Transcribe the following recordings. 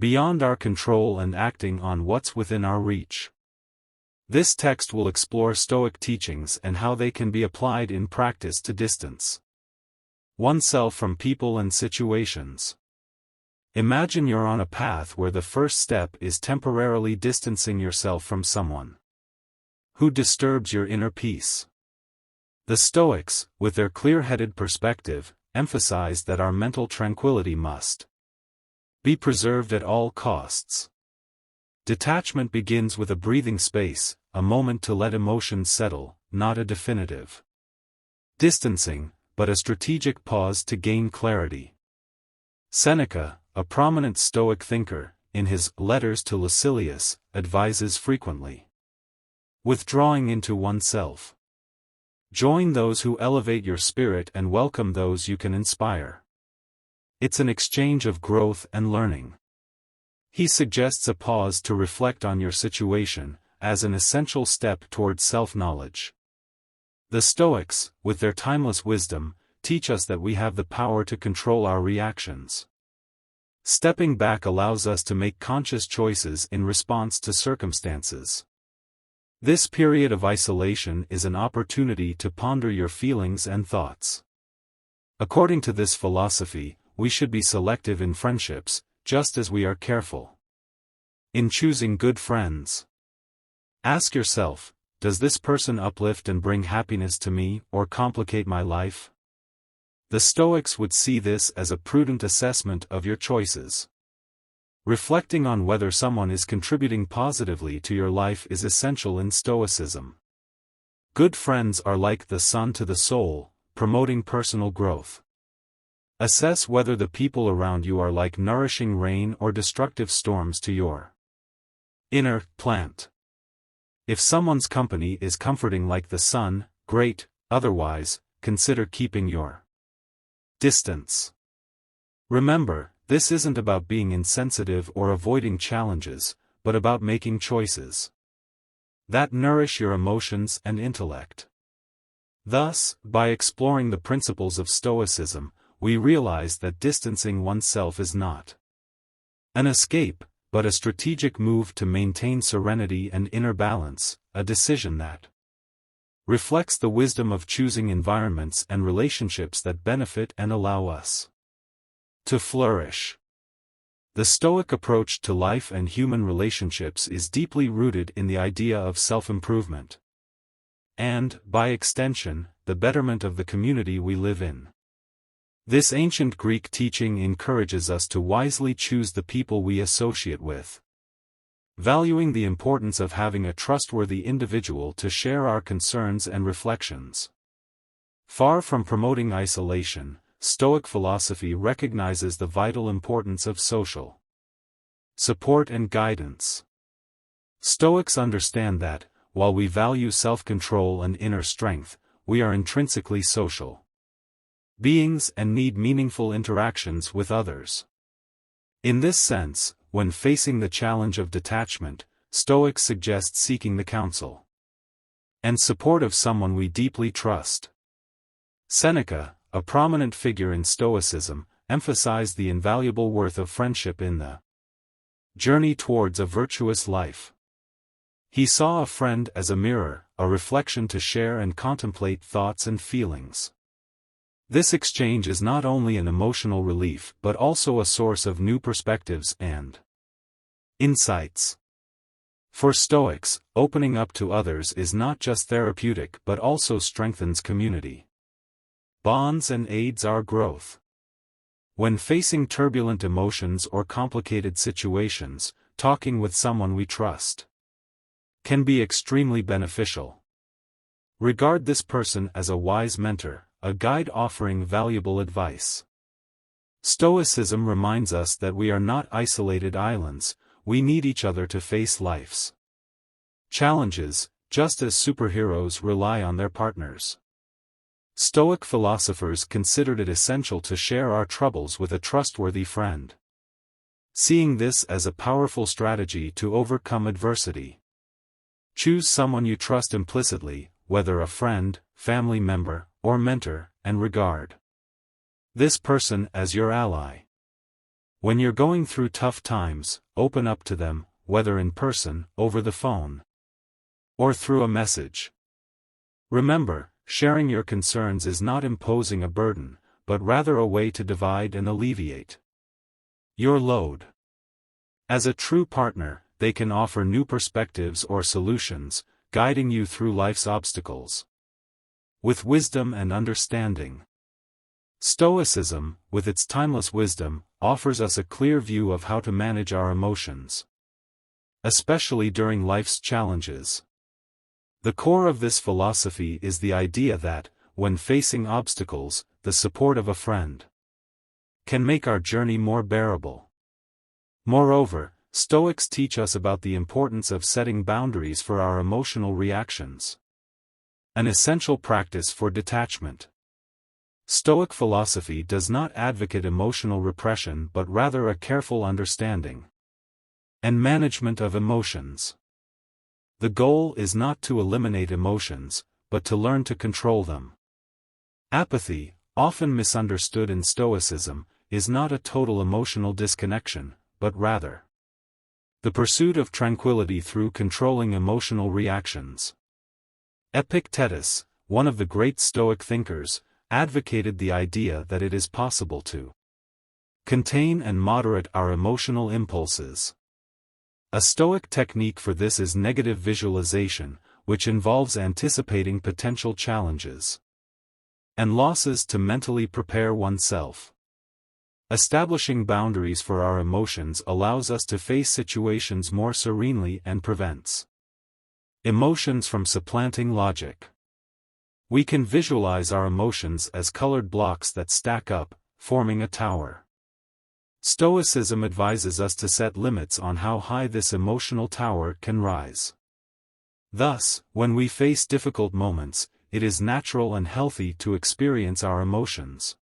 beyond our control and acting on what's within our reach. This text will explore Stoic teachings and how they can be applied in practice to distance oneself from people and situations. Imagine you're on a path where the first step is temporarily distancing yourself from someone who disturbs your inner peace. The Stoics, with their clear-headed perspective, emphasize that our mental tranquility must be preserved at all costs. Detachment begins with a breathing space, a moment to let emotions settle, not a definitive distancing, but a strategic pause to gain clarity. Seneca, a prominent Stoic thinker, in his Letters to Lucilius, advises frequently withdrawing into oneself. Join those who elevate your spirit and welcome those you can inspire. It's an exchange of growth and learning. He suggests a pause to reflect on your situation, as an essential step towards self-knowledge. The Stoics, with their timeless wisdom, teach us that we have the power to control our reactions. Stepping back allows us to make conscious choices in response to circumstances. This period of isolation is an opportunity to ponder your feelings and thoughts. According to this philosophy, we should be selective in friendships, just as we are careful in choosing good friends. Ask yourself, does this person uplift and bring happiness to me, or complicate my life? The Stoics would see this as a prudent assessment of your choices. Reflecting on whether someone is contributing positively to your life is essential in Stoicism. Good friends are like the sun to the soul, promoting personal growth. Assess whether the people around you are like nourishing rain or destructive storms to your inner plant. If someone's company is comforting like the sun, great; otherwise, consider keeping your distance. Remember, this isn't about being insensitive or avoiding challenges, but about making choices that nourish your emotions and intellect. Thus, by exploring the principles of Stoicism, we realize that distancing oneself is not an escape, but a strategic move to maintain serenity and inner balance, a decision that reflects the wisdom of choosing environments and relationships that benefit and allow us to flourish. The Stoic approach to life and human relationships is deeply rooted in the idea of self-improvement and, by extension, the betterment of the community we live in. This ancient Greek teaching encourages us to wisely choose the people we associate with, valuing the importance of having a trustworthy individual to share our concerns and reflections. Far from promoting isolation, Stoic philosophy recognizes the vital importance of social support and guidance. Stoics understand that, while we value self-control and inner strength, we are intrinsically social beings and need meaningful interactions with others. In this sense, when facing the challenge of detachment, Stoics suggest seeking the counsel and support of someone we deeply trust. Seneca, a prominent figure in Stoicism, emphasized the invaluable worth of friendship in the journey towards a virtuous life. He saw a friend as a mirror, a reflection to share and contemplate thoughts and feelings. This exchange is not only an emotional relief but also a source of new perspectives and insights. For Stoics, opening up to others is not just therapeutic but also strengthens community bonds and aids our growth. When facing turbulent emotions or complicated situations, talking with someone we trust can be extremely beneficial. Regard this person as a wise mentor, a guide offering valuable advice. Stoicism reminds us that we are not isolated islands, we need each other to face life's challenges, just as superheroes rely on their partners. Stoic philosophers considered it essential to share our troubles with a trustworthy friend, seeing this as a powerful strategy to overcome adversity. Choose someone you trust implicitly, whether a friend, family member, or mentor, and regard this person as your ally. When you're going through tough times, open up to them, whether in person, over the phone, or through a message. Remember, sharing your concerns is not imposing a burden, but rather a way to divide and alleviate your load. As a true partner, they can offer new perspectives or solutions, guiding you through life's obstacles with wisdom and understanding. Stoicism, with its timeless wisdom, offers us a clear view of how to manage our emotions, especially during life's challenges. The core of this philosophy is the idea that, when facing obstacles, the support of a friend can make our journey more bearable. Moreover, Stoics teach us about the importance of setting boundaries for our emotional reactions, an essential practice for detachment. Stoic philosophy does not advocate emotional repression but rather a careful understanding and management of emotions. The goal is not to eliminate emotions, but to learn to control them. Apathy, often misunderstood in Stoicism, is not a total emotional disconnection, but rather the pursuit of tranquility through controlling emotional reactions. Epictetus, one of the great Stoic thinkers, advocated the idea that it is possible to contain and moderate our emotional impulses. A Stoic technique for this is negative visualization, which involves anticipating potential challenges and losses to mentally prepare oneself. Establishing boundaries for our emotions allows us to face situations more serenely and prevents emotions from supplanting logic. We can visualize our emotions as colored blocks that stack up, forming a tower. Stoicism advises us to set limits on how high this emotional tower can rise. Thus, when we face difficult moments, it is natural and healthy to experience our emotions.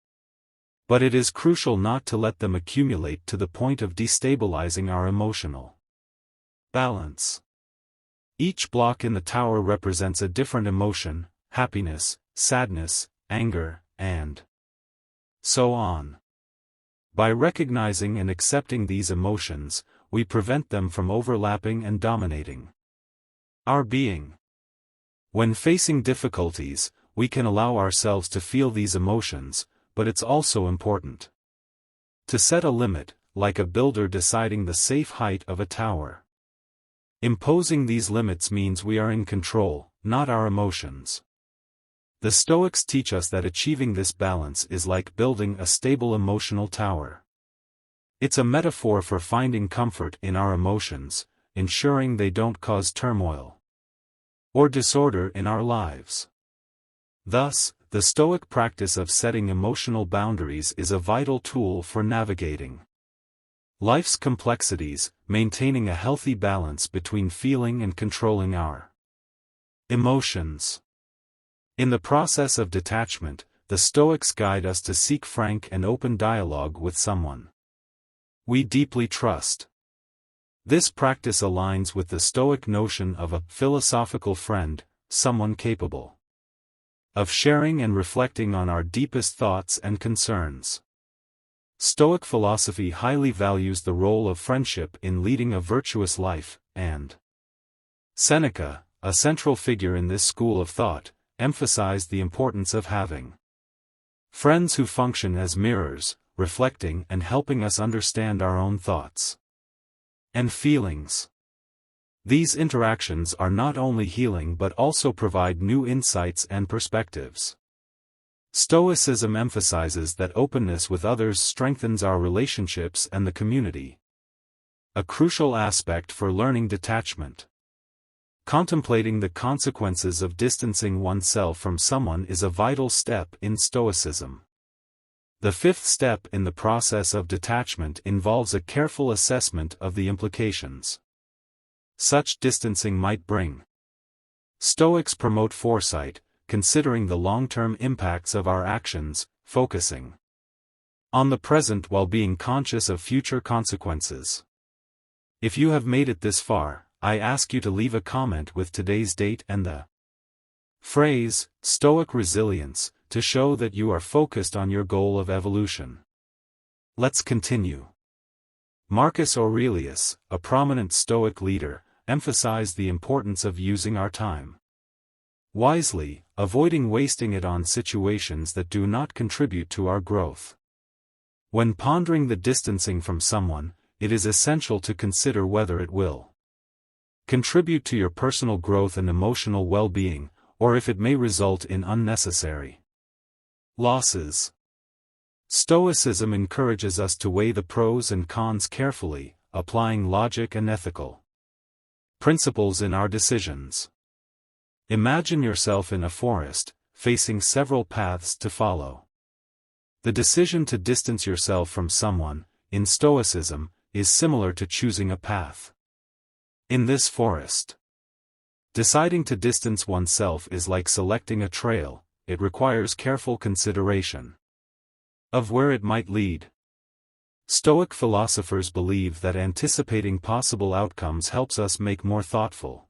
But it is crucial not to let them accumulate to the point of destabilizing our emotional balance. Each block in the tower represents a different emotion: happiness, sadness, anger, and so on. By recognizing and accepting these emotions, we prevent them from overlapping and dominating our being. When facing difficulties, we can allow ourselves to feel these emotions, but it's also important to set a limit, like a builder deciding the safe height of a tower. Imposing these limits means we are in control, not our emotions. The Stoics teach us that achieving this balance is like building a stable emotional tower. It's a metaphor for finding comfort in our emotions, ensuring they don't cause turmoil or disorder in our lives. Thus, the Stoic practice of setting emotional boundaries is a vital tool for navigating life's complexities, maintaining a healthy balance between feeling and controlling our emotions. In the process of detachment, the Stoics guide us to seek frank and open dialogue with someone we deeply trust. This practice aligns with the Stoic notion of a philosophical friend, someone capable of sharing and reflecting on our deepest thoughts and concerns. Stoic philosophy highly values the role of friendship in leading a virtuous life, and Seneca, a central figure in this school of thought, emphasized the importance of having friends who function as mirrors, reflecting and helping us understand our own thoughts and feelings. These interactions are not only healing but also provide new insights and perspectives. Stoicism emphasizes that openness with others strengthens our relationships and the community, a crucial aspect for learning detachment. Contemplating the consequences of distancing oneself from someone is a vital step in Stoicism. The fifth step in the process of detachment involves a careful assessment of the implications such distancing might bring. Stoics promote foresight, considering the long-term impacts of our actions, focusing on the present while being conscious of future consequences. If you have made it this far, I ask you to leave a comment with today's date and the phrase, Stoic resilience, to show that you are focused on your goal of evolution. Let's continue. Marcus Aurelius, a prominent Stoic leader, emphasized the importance of using our time wisely, avoiding wasting it on situations that do not contribute to our growth. When pondering the distancing from someone, it is essential to consider whether it will contribute to your personal growth and emotional well-being, or if it may result in unnecessary losses. Stoicism encourages us to weigh the pros and cons carefully, applying logic and ethical principles in our decisions. Imagine yourself in a forest, facing several paths to follow. The decision to distance yourself from someone, in Stoicism, is similar to choosing a path. In this forest, deciding to distance oneself is like selecting a trail. It requires careful consideration of where it might lead. Stoic philosophers believe that anticipating possible outcomes helps us make more thoughtful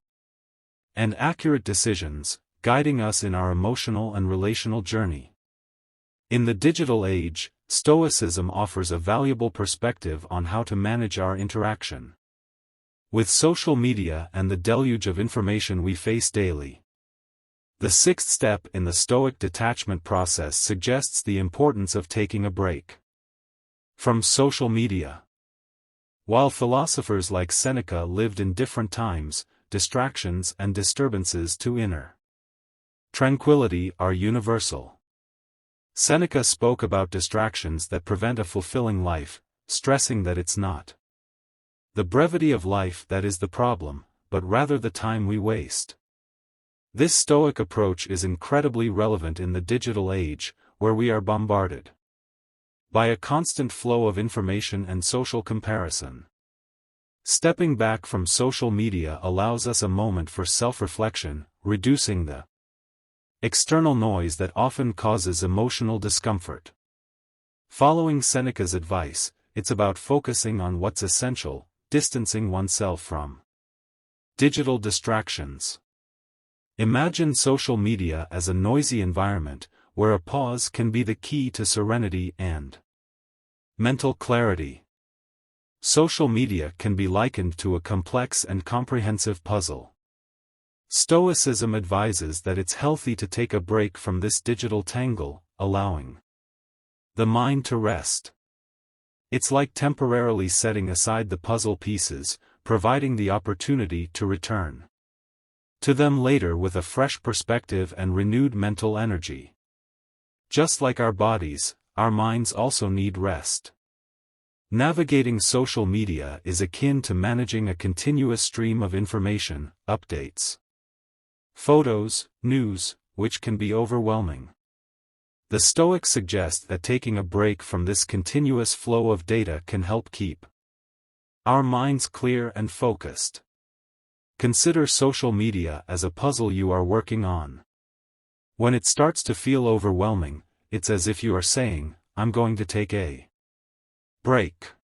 and accurate decisions, guiding us in our emotional and relational journey. In the digital age, Stoicism offers a valuable perspective on how to manage our interaction with social media and the deluge of information we face daily. The sixth step in the Stoic detachment process suggests the importance of taking a break from social media. While philosophers like Seneca lived in different times, distractions and disturbances to inner tranquility are universal. Seneca spoke about distractions that prevent a fulfilling life, stressing that it's not the brevity of life that is the problem, but rather the time we waste. This Stoic approach is incredibly relevant in the digital age, where we are bombarded by a constant flow of information and social comparison. Stepping back from social media allows us a moment for self-reflection, reducing the external noise that often causes emotional discomfort. Following Seneca's advice, it's about focusing on what's essential, distancing oneself from digital distractions. Imagine social media as a noisy environment, where a pause can be the key to serenity and mental clarity. Social media can be likened to a complex and comprehensive puzzle. Stoicism advises that it's healthy to take a break from this digital tangle, allowing the mind to rest. It's like temporarily setting aside the puzzle pieces, providing the opportunity to return to them later with a fresh perspective and renewed mental energy. Just like our bodies, our minds also need rest. Navigating social media is akin to managing a continuous stream of information, updates, photos, news, which can be overwhelming. The Stoics suggest that taking a break from this continuous flow of data can help keep our minds clear and focused. Consider social media as a puzzle you are working on. When it starts to feel overwhelming, it's as if you are saying, "I'm going to take a break."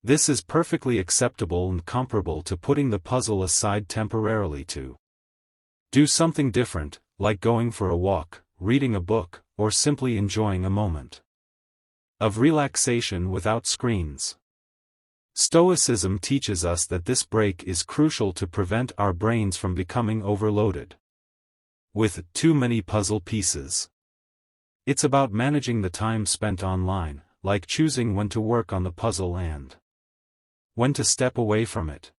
This is perfectly acceptable and comparable to putting the puzzle aside temporarily to do something different, like going for a walk, reading a book, or simply enjoying a moment of relaxation without screens. Stoicism teaches us that this break is crucial to prevent our brains from becoming overloaded with too many puzzle pieces. It's about managing the time spent online, like choosing when to work on the puzzle and when to step away from it.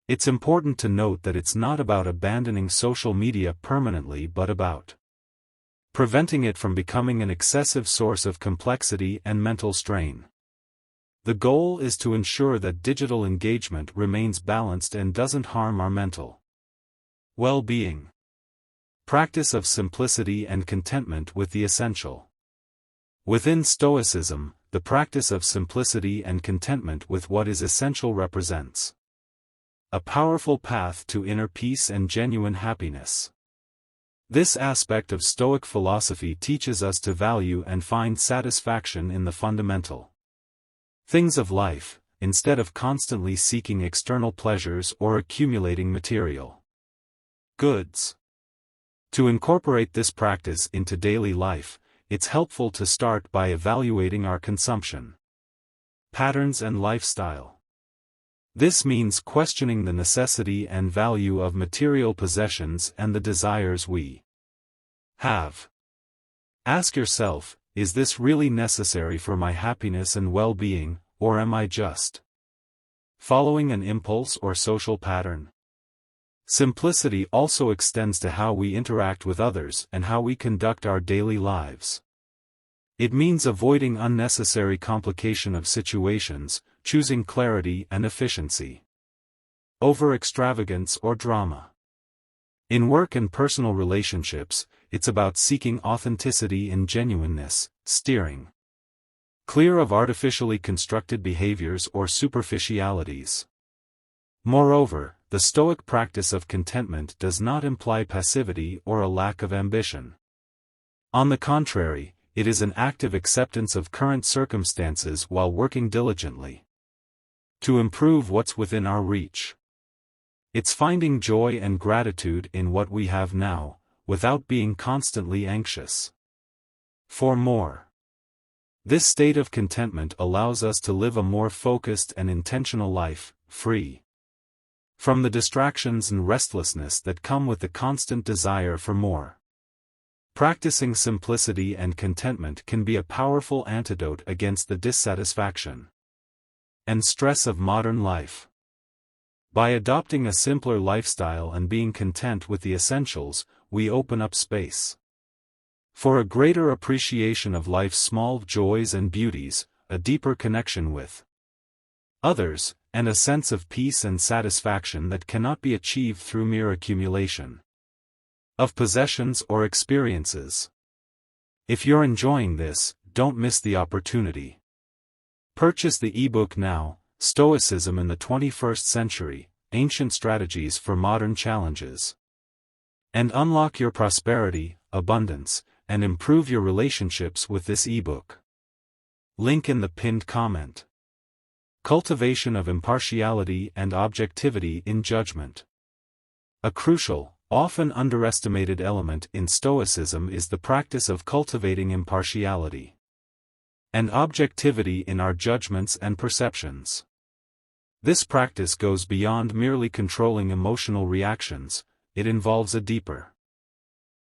It's important to note that it's not about abandoning social media permanently but about preventing it from becoming an excessive source of complexity and mental strain. The goal is to ensure that digital engagement remains balanced and doesn't harm our mental well-being. Practice of simplicity and contentment with the essential. Within Stoicism, the practice of simplicity and contentment with what is essential represents a powerful path to inner peace and genuine happiness. This aspect of Stoic philosophy teaches us to value and find satisfaction in the fundamental things of life, instead of constantly seeking external pleasures or accumulating material goods. To incorporate this practice into daily life, it's helpful to start by evaluating our consumption patterns and lifestyle. This means questioning the necessity and value of material possessions and the desires we have. Ask yourself, is this really necessary for my happiness and well-being, or am I just following an impulse or social pattern? Simplicity also extends to how we interact with others and how we conduct our daily lives. It means avoiding unnecessary complication of situations, choosing clarity and efficiency over extravagance or drama. In work and personal relationships, it's about seeking authenticity and genuineness, steering clear of artificially constructed behaviors or superficialities. Moreover, the Stoic practice of contentment does not imply passivity or a lack of ambition. On the contrary, it is an active acceptance of current circumstances while working diligently to improve what's within our reach. It's finding joy and gratitude in what we have now, without being constantly anxious for more. This state of contentment allows us to live a more focused and intentional life, free from the distractions and restlessness that come with the constant desire for more. Practicing simplicity and contentment can be a powerful antidote against the dissatisfaction and stress of modern life. By adopting a simpler lifestyle and being content with the essentials, we open up space for a greater appreciation of life's small joys and beauties, a deeper connection with others, and a sense of peace and satisfaction that cannot be achieved through mere accumulation of possessions or experiences. If you're enjoying this, don't miss the opportunity. Purchase the ebook now, Stoicism in the 21st Century, Ancient Strategies for Modern Challenges, and unlock your prosperity, abundance, and improve your relationships with this ebook. Link in the pinned comment. Cultivation of impartiality and objectivity in judgment. A crucial, often underestimated element in Stoicism is the practice of cultivating impartiality and objectivity in our judgments and perceptions. This practice goes beyond merely controlling emotional reactions, it involves a deeper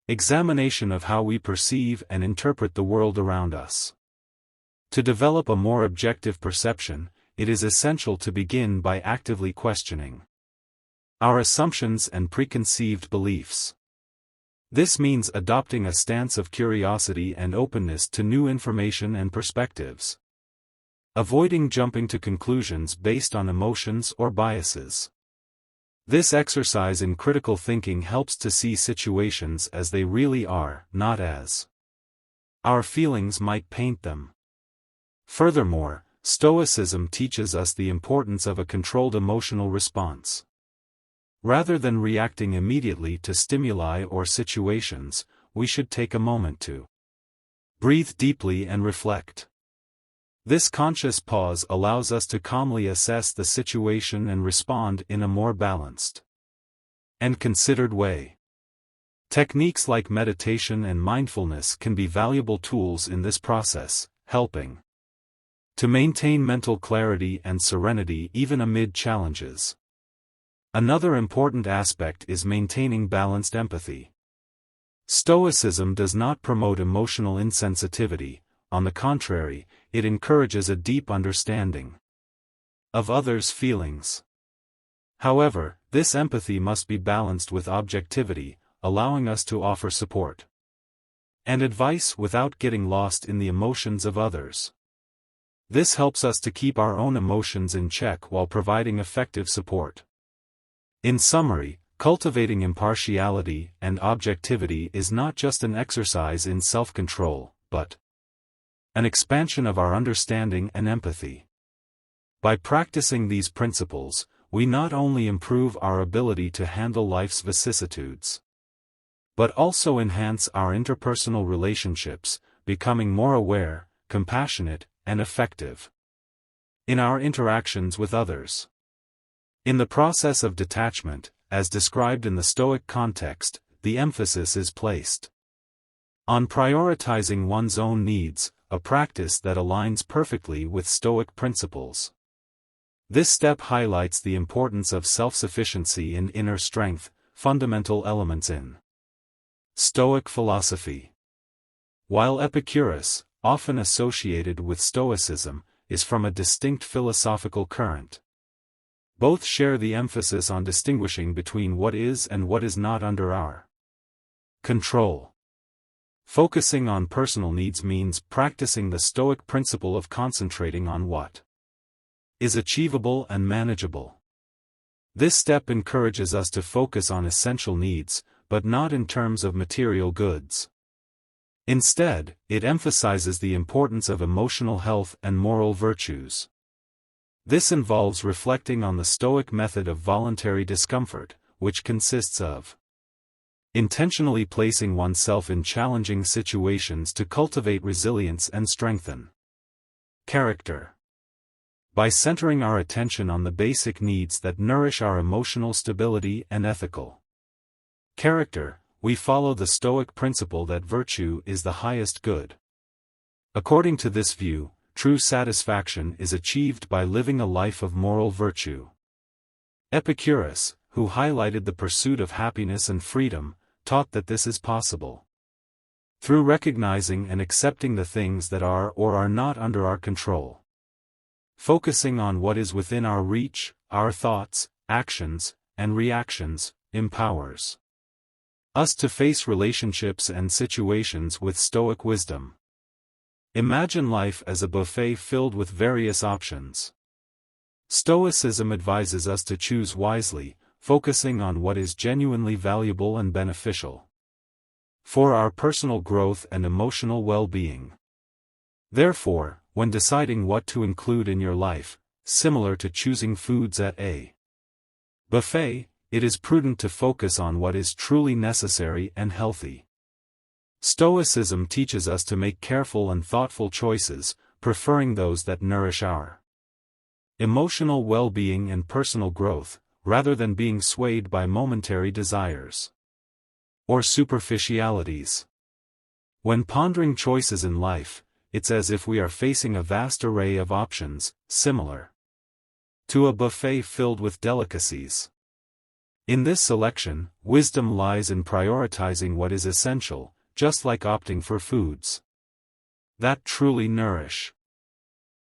examination of how we perceive and interpret the world around us. To develop a more objective perception, it is essential to begin by actively questioning our assumptions and preconceived beliefs. This means adopting a stance of curiosity and openness to new information and perspectives, avoiding jumping to conclusions based on emotions or biases. This exercise in critical thinking helps to see situations as they really are, not as our feelings might paint them. Furthermore, Stoicism teaches us the importance of a controlled emotional response. Rather than reacting immediately to stimuli or situations, we should take a moment to breathe deeply and reflect. This conscious pause allows us to calmly assess the situation and respond in a more balanced and considered way. Techniques like meditation and mindfulness can be valuable tools in this process, helping to maintain mental clarity and serenity even amid challenges. Another important aspect is maintaining balanced empathy. Stoicism does not promote emotional insensitivity, on the contrary, it encourages a deep understanding of others' feelings. However, this empathy must be balanced with objectivity, allowing us to offer support and advice without getting lost in the emotions of others. This helps us to keep our own emotions in check while providing effective support. In summary, cultivating impartiality and objectivity is not just an exercise in self-control, but an expansion of our understanding and empathy. By practicing these principles, we not only improve our ability to handle life's vicissitudes, but also enhance our interpersonal relationships, becoming more aware, compassionate, and effective in our interactions with others. In the process of detachment, as described in the Stoic context, the emphasis is placed on prioritizing one's own needs, a practice that aligns perfectly with Stoic principles. This step highlights the importance of self-sufficiency and inner strength, fundamental elements in Stoic philosophy. While Epicurus, often associated with Stoicism, is from a distinct philosophical current, both share the emphasis on distinguishing between what is and what is not under our control. Focusing on personal needs means practicing the Stoic principle of concentrating on what is achievable and manageable. This step encourages us to focus on essential needs, but not in terms of material goods. Instead, it emphasizes the importance of emotional health and moral virtues. This involves reflecting on the Stoic method of voluntary discomfort, which consists of intentionally placing oneself in challenging situations to cultivate resilience and strengthen character. By centering our attention on the basic needs that nourish our emotional stability and ethical character, we follow the Stoic principle that virtue is the highest good. According to this view, true satisfaction is achieved by living a life of moral virtue. Epicurus, who highlighted the pursuit of happiness and freedom, taught that this is possible through recognizing and accepting the things that are or are not under our control. Focusing on what is within our reach, our thoughts, actions, and reactions, empowers us to face relationships and situations with Stoic wisdom. Imagine life as a buffet filled with various options. Stoicism advises us to choose wisely, focusing on what is genuinely valuable and beneficial for our personal growth and emotional well-being. Therefore, when deciding what to include in your life, similar to choosing foods at a buffet, it is prudent to focus on what is truly necessary and healthy. Stoicism teaches us to make careful and thoughtful choices, preferring those that nourish our emotional well-being and personal growth, rather than being swayed by momentary desires or superficialities. When pondering choices in life, it's as if we are facing a vast array of options, similar to a buffet filled with delicacies. In this selection, wisdom lies in prioritizing what is essential, just like opting for foods that truly nourish.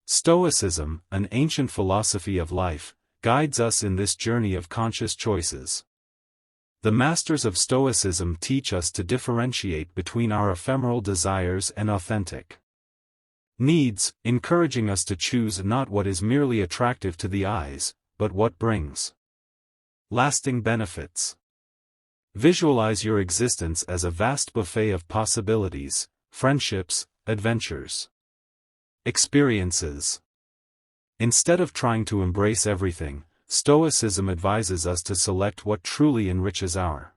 Stoicism, an ancient philosophy of life, guides us in this journey of conscious choices. The masters of Stoicism teach us to differentiate between our ephemeral desires and authentic needs, encouraging us to choose not what is merely attractive to the eyes, but what brings lasting benefits. Visualize your existence as a vast buffet of possibilities, friendships, adventures, experiences. Instead of trying to embrace everything, Stoicism advises us to select what truly enriches our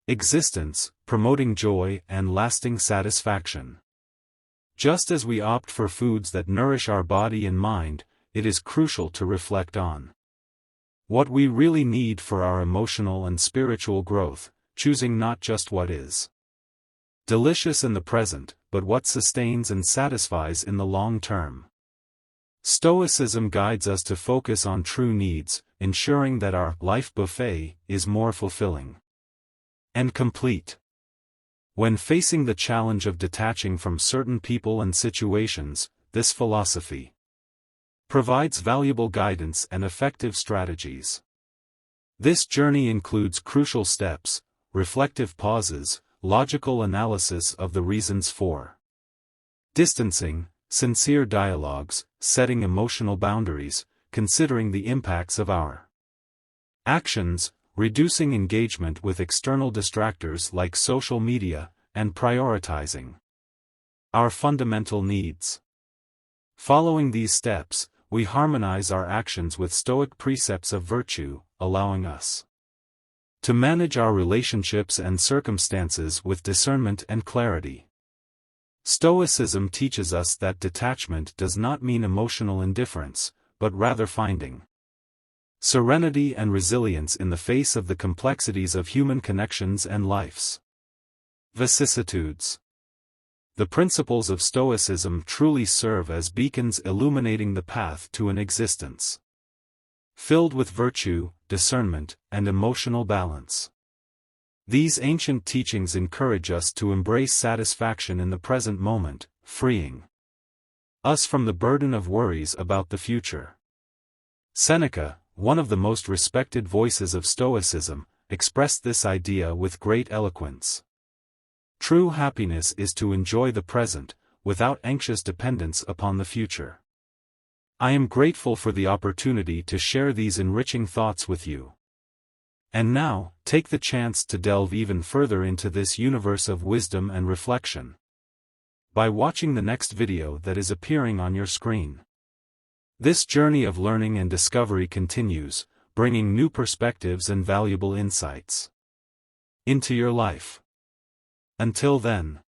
existence, promoting joy and lasting satisfaction. Just as we opt for foods that nourish our body and mind, it is crucial to reflect on what we really need for our emotional and spiritual growth, choosing not just what is delicious in the present, but what sustains and satisfies in the long term. Stoicism guides us to focus on true needs, ensuring that our life buffet is more fulfilling and complete. When facing the challenge of detaching from certain people and situations, this philosophy provides valuable guidance and effective strategies. This journey includes crucial steps, reflective pauses, logical analysis of the reasons for distancing, sincere dialogues, setting emotional boundaries, considering the impacts of our actions, reducing engagement with external distractors like social media, and prioritizing our fundamental needs. Following these steps, we harmonize our actions with Stoic precepts of virtue, allowing us to manage our relationships and circumstances with discernment and clarity. Stoicism teaches us that detachment does not mean emotional indifference, but rather finding serenity and resilience in the face of the complexities of human connections and life's vicissitudes. The principles of Stoicism truly serve as beacons illuminating the path to an existence filled with virtue, discernment, and emotional balance. These ancient teachings encourage us to embrace satisfaction in the present moment, freeing us from the burden of worries about the future. Seneca, one of the most respected voices of Stoicism, expressed this idea with great eloquence. True happiness is to enjoy the present, without anxious dependence upon the future. I am grateful for the opportunity to share these enriching thoughts with you. And now, take the chance to delve even further into this universe of wisdom and reflection by watching the next video that is appearing on your screen. This journey of learning and discovery continues, bringing new perspectives and valuable insights into your life. Until then.